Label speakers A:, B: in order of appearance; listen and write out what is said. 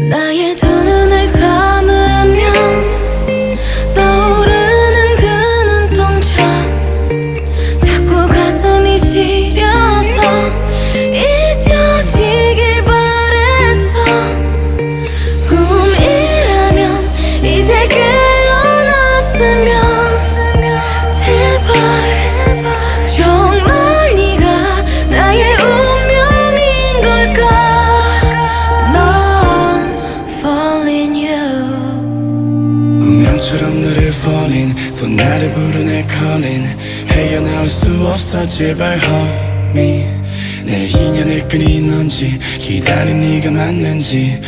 A: 나의 두 눈을 감으면 떠오르는 그 눈동자, 자꾸 가슴이 시려서 잊혀지길 바랬어. 꿈이라면 이제 깨어났으면 제발 정말 네가 나의 운명인 걸까. 넌 falling you.
B: 운명처럼 너를 falling, 또 나를 부르네 calling. 헤어나올 수 없어 제발 homie. 내 인연을 끊인 건지 기다린 네가 맞는지